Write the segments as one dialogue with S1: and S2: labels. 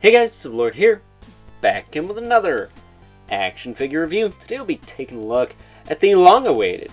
S1: Hey guys, Lord here, back in with another action figure review. Today we'll be taking a look at the long-awaited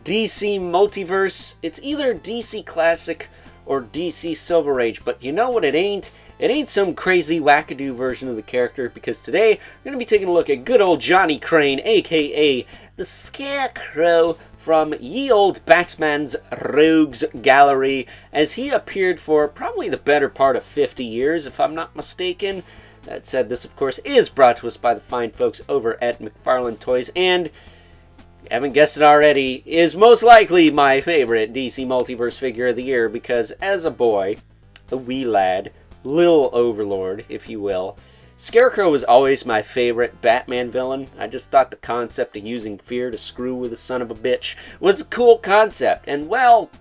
S1: DC Multiverse. It's either DC Classic or DC Silver Age, but you know what it ain't? It ain't some crazy wackadoo version of the character, because today we're going to be taking a look at good old Johnny Crane, aka the Scarecrow from ye old Batman's Rogues Gallery, as he appeared for probably the better part of 50 years, if I'm not mistaken. That said, this of course is brought to us by the fine folks over at McFarlane Toys, and if you haven't guessed it already, is most likely my favorite DC Multiverse figure of the year, because as a boy, a wee lad, Lil Overlord, if you will, Scarecrow was always my favorite Batman villain. I just thought the concept of using fear to screw with a son of a bitch was a cool concept. And well,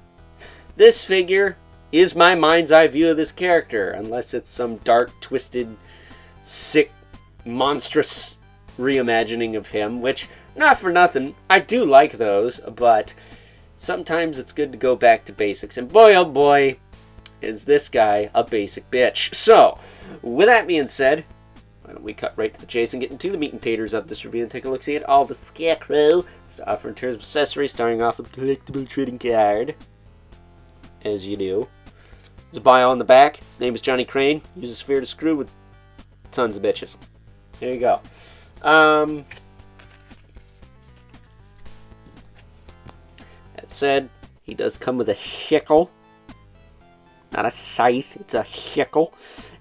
S1: this figure is my mind's eye view of this character, unless it's some dark, twisted, sick, monstrous reimagining of him, which, not for nothing, I do like those, but sometimes it's good to go back to basics. And boy, oh boy, is this guy a basic bitch. So, with that being said, why don't we cut right to the chase and get into the meat and taters of this review and take a look-see at all the Scarecrow to offer in terms of accessories, starting off with a collectible trading card, as you do. There's a bio on the back. His name is Johnny Crane. Uses fear to screw with tons of bitches. There you go. That said, he does come with a sickle. Not a scythe, it's a sickle.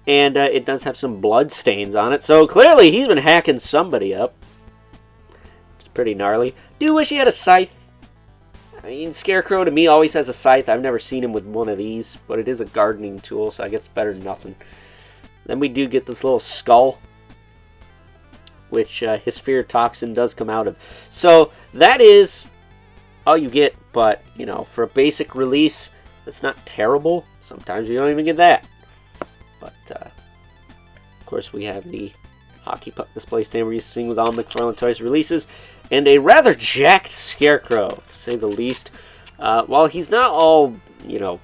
S1: And it does have some blood stains on it, so clearly he's been hacking somebody up. It's pretty gnarly. Do wish he had a scythe. I mean, Scarecrow to me always has a scythe. I've never seen him with one of these, but it is a gardening tool, so I guess it's better than nothing. Then we do get this little skull, which his fear toxin does come out of. So that is all you get, but, you know, for a basic release, it's not terrible. Sometimes you don't even get that. But, of course, we have the hockey puck display stand we're used to seeing with all McFarlane Toys releases. And a rather jacked Scarecrow, to say the least. While he's not all, you know,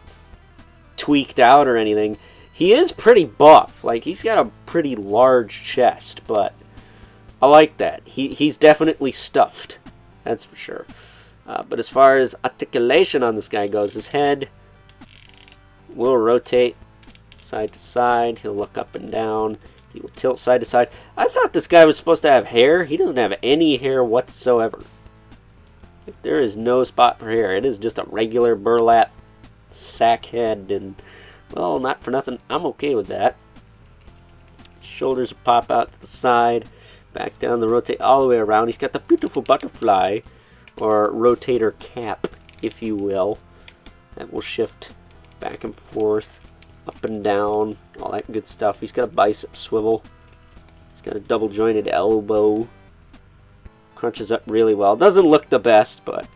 S1: tweaked out or anything, he is pretty buff. Like, he's got a pretty large chest, but I like that. He's definitely stuffed. That's for sure. But as far as articulation on this guy goes, his head will rotate side to side. He'll look up and down. He will tilt side to side. I thought this guy was supposed to have hair. He doesn't have any hair whatsoever. Like, there is no spot for hair. It is just a regular burlap sack head, and, well, not for nothing, I'm okay with that. Shoulders will pop out to the side, back down, the rotate all the way around. He's got the beautiful butterfly, or rotator cap, if you will, that will shift back and forth, up and down, all that good stuff. He's got a bicep swivel. He's got a double jointed elbow. Crunches up really well. Doesn't look the best, but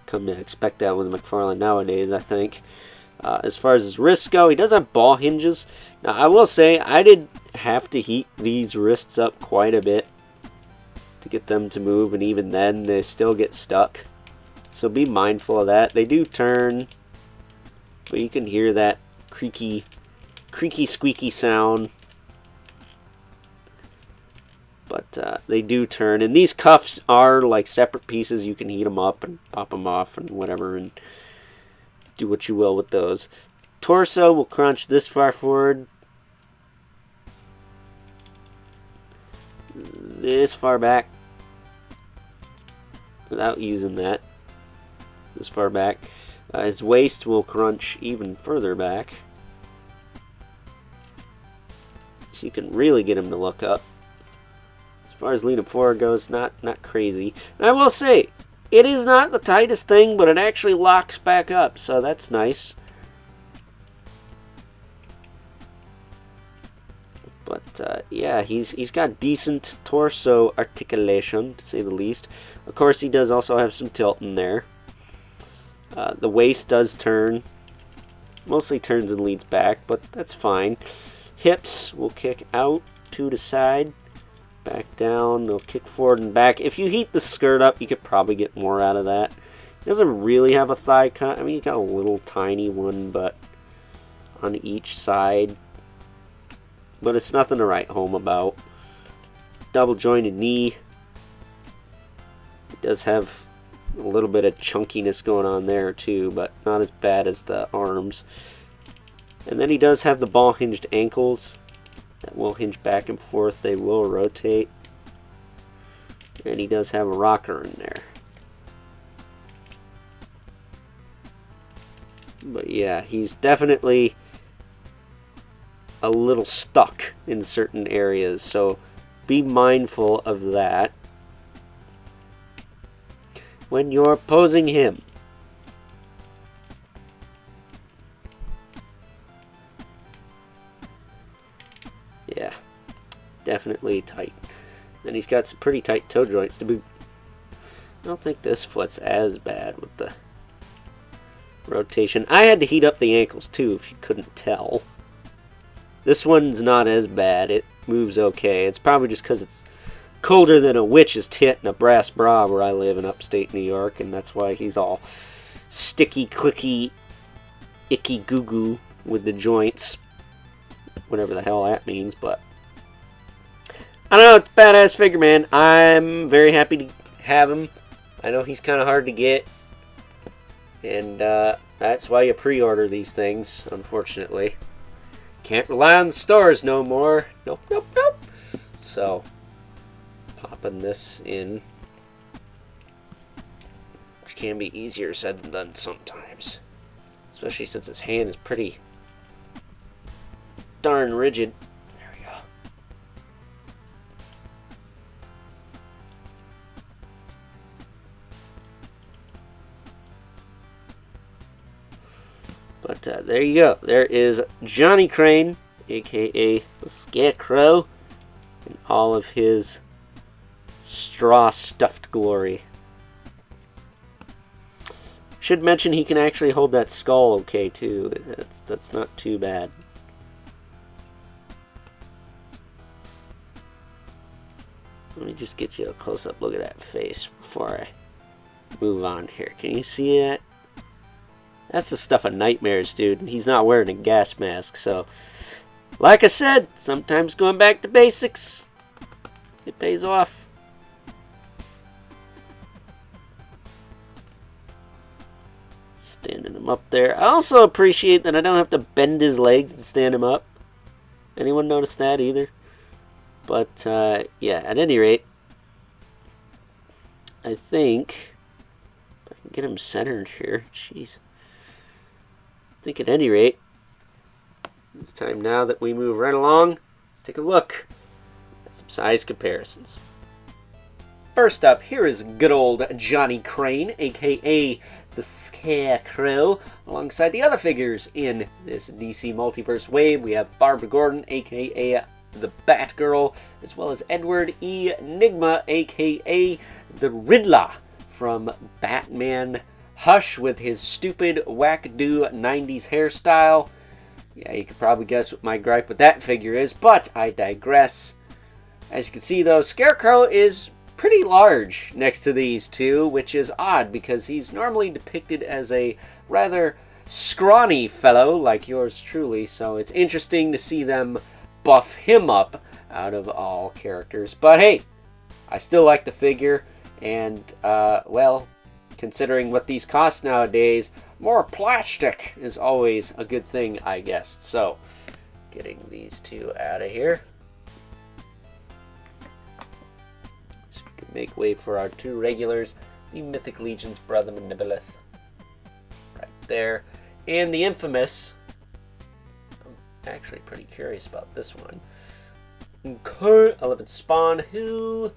S1: come to expect that with McFarlane nowadays, I think. As far as his wrists go, he does have ball hinges. Now, I will say, I did have to heat these wrists up quite a bit to get them to move, and even then, they still get stuck. So be mindful of that. They do turn, but you can hear that creaky, squeaky sound. But they do turn, and these cuffs are like separate pieces. You can heat them up and pop them off and whatever, and do what you will with those. Torso will crunch this far forward, this far back, without using that. This far back. His waist will crunch even further back, so you can really get him to look up. As far as leaning forward goes, not crazy. And I will say, it is not the tightest thing, but it actually locks back up, so that's nice. But yeah, he's got decent torso articulation, to say the least. Of course, he does also have some tilt in there. The waist does turn. Mostly turns and leads back, but that's fine. Hips will kick out to the side, back down. They'll kick forward and back. If you heat the skirt up, you could probably get more out of that. He doesn't really have a thigh cut. I mean, he's got a little tiny one, but on each side. but it's nothing to write home about. Double jointed knee. It does have a little bit of chunkiness going on there too, but not as bad as the arms. And then he does have the ball hinged ankles that will hinge back and forth. They will rotate. And he does have a rocker in there. But yeah, he's definitely a little stuck in certain areas, so be mindful of that when you're posing him. Yeah, definitely tight. And he's got some pretty tight toe joints to boot. I don't think this foot's as bad with the rotation. I had to heat up the ankles too, if you couldn't tell. This one's not as bad. It moves okay. It's probably just because it's colder than a witch's tit in a brass bra where I live in upstate New York, and that's why he's all sticky, clicky, icky goo-goo with the joints. Whatever the hell that means, but I don't know, it's a badass figure, man. I'm very happy to have him. I know he's kind of hard to get, and that's why you pre-order these things, unfortunately. Can't rely on the stores no more. Nope, nope, nope. So, popping this in, which can be easier said than done sometimes. Especially since his hand is pretty darn rigid. There we go. But there you go. There is Johnny Crane, aka the Scarecrow, in all of his straw-stuffed glory. Should mention he can actually hold that skull okay too. That's not too bad. Let me just get you a close-up look at that face before I move on here. Can you see that? That's the stuff of nightmares, dude. And he's not wearing a gas mask, so like I said, sometimes going back to basics, it pays off. Standing him up there. I also appreciate that I don't have to bend his legs to stand him up. Anyone notice that either? But, yeah, at any rate, I think if I can get him centered here. Jeez. I think at any rate, it's time now that we move right along. Take a look at some size comparisons. First up, here is good old Johnny Crane, aka the Scarecrow, alongside the other figures in this DC Multiverse wave. We have Barbara Gordon, aka the Batgirl, as well as Edward E. Nigma, aka the Riddler from Batman Hush, with his stupid wackadoo 90s hairstyle. Yeah, you could probably guess what my gripe with that figure is, but I digress. As you can see though, Scarecrow is pretty large next to these two, which is odd because he's normally depicted as a rather scrawny fellow like yours truly, so it's interesting to see them buff him up out of all characters. But hey, I still like the figure, and well, considering what these cost nowadays, more plastic is always a good thing, I guess. So, getting these two out of here. So we can make way for our two regulars, the Mythic Legion's Brother Manibelith. Right there. And the infamous, I'm actually pretty curious about this one, Okay, 11 Spawn, who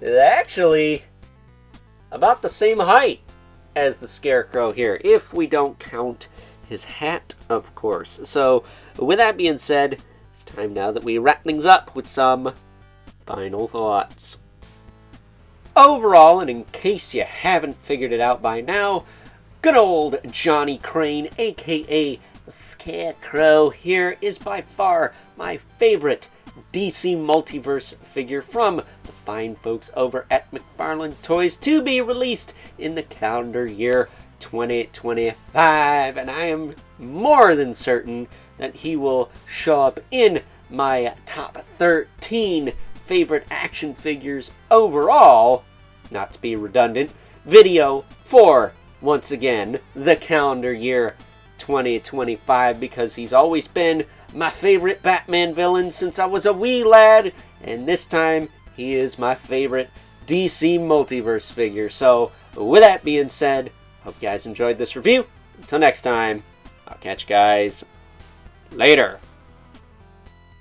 S1: is actually about the same height as the Scarecrow here, if we don't count his hat, of course. So, with that being said, it's time now that we wrap things up with some final thoughts. Overall, and in case you haven't figured it out by now, good old Johnny Crane, aka the Scarecrow, here is by far my favorite DC Multiverse figure from the fine folks over at McFarlane Toys, to be released in the calendar year 2025, and I am more than certain that he will show up in my top 13 favorite action figures overall, not to be redundant, video for, once again, the calendar year 2025, because he's always been my favorite Batman villain since I was a wee lad, and this time he is my favorite DC Multiverse figure. So, with that being said, hope you guys enjoyed this review. Until next time, I'll catch you guys later.